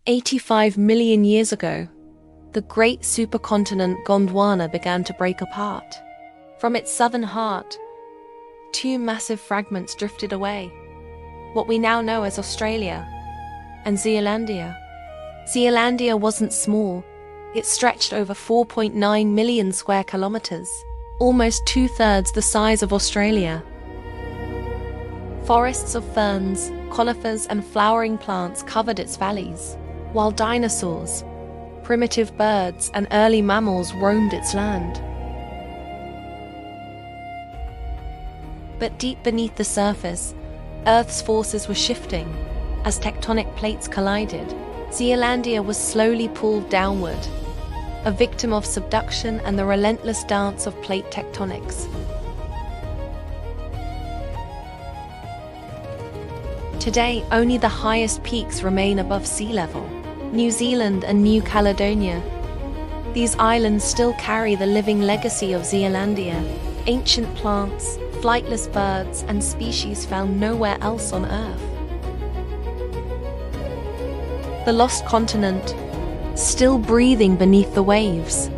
85 million years ago, the great supercontinent Gondwana began to break apart. From its southern heart, two massive fragments drifted away, what we now know as Australia and Zealandia. Zealandia wasn't small. It stretched over 4.9 million square kilometers, almost two-thirds the size of Australia. Forests of ferns, conifers, and flowering plants covered its valleys, while dinosaurs, primitive birds, and early mammals roamed its land. But deep beneath the surface, Earth's forces were shifting. As tectonic plates collided, Zealandia was slowly pulled downward, a victim of subduction and the relentless dance of plate tectonics. Today, only the highest peaks remain above sea level: New Zealand and New Caledonia. These islands still carry the living legacy of Zealandia: ancient plants, flightless birds, and species found nowhere else on Earth. The lost continent, still breathing beneath the waves.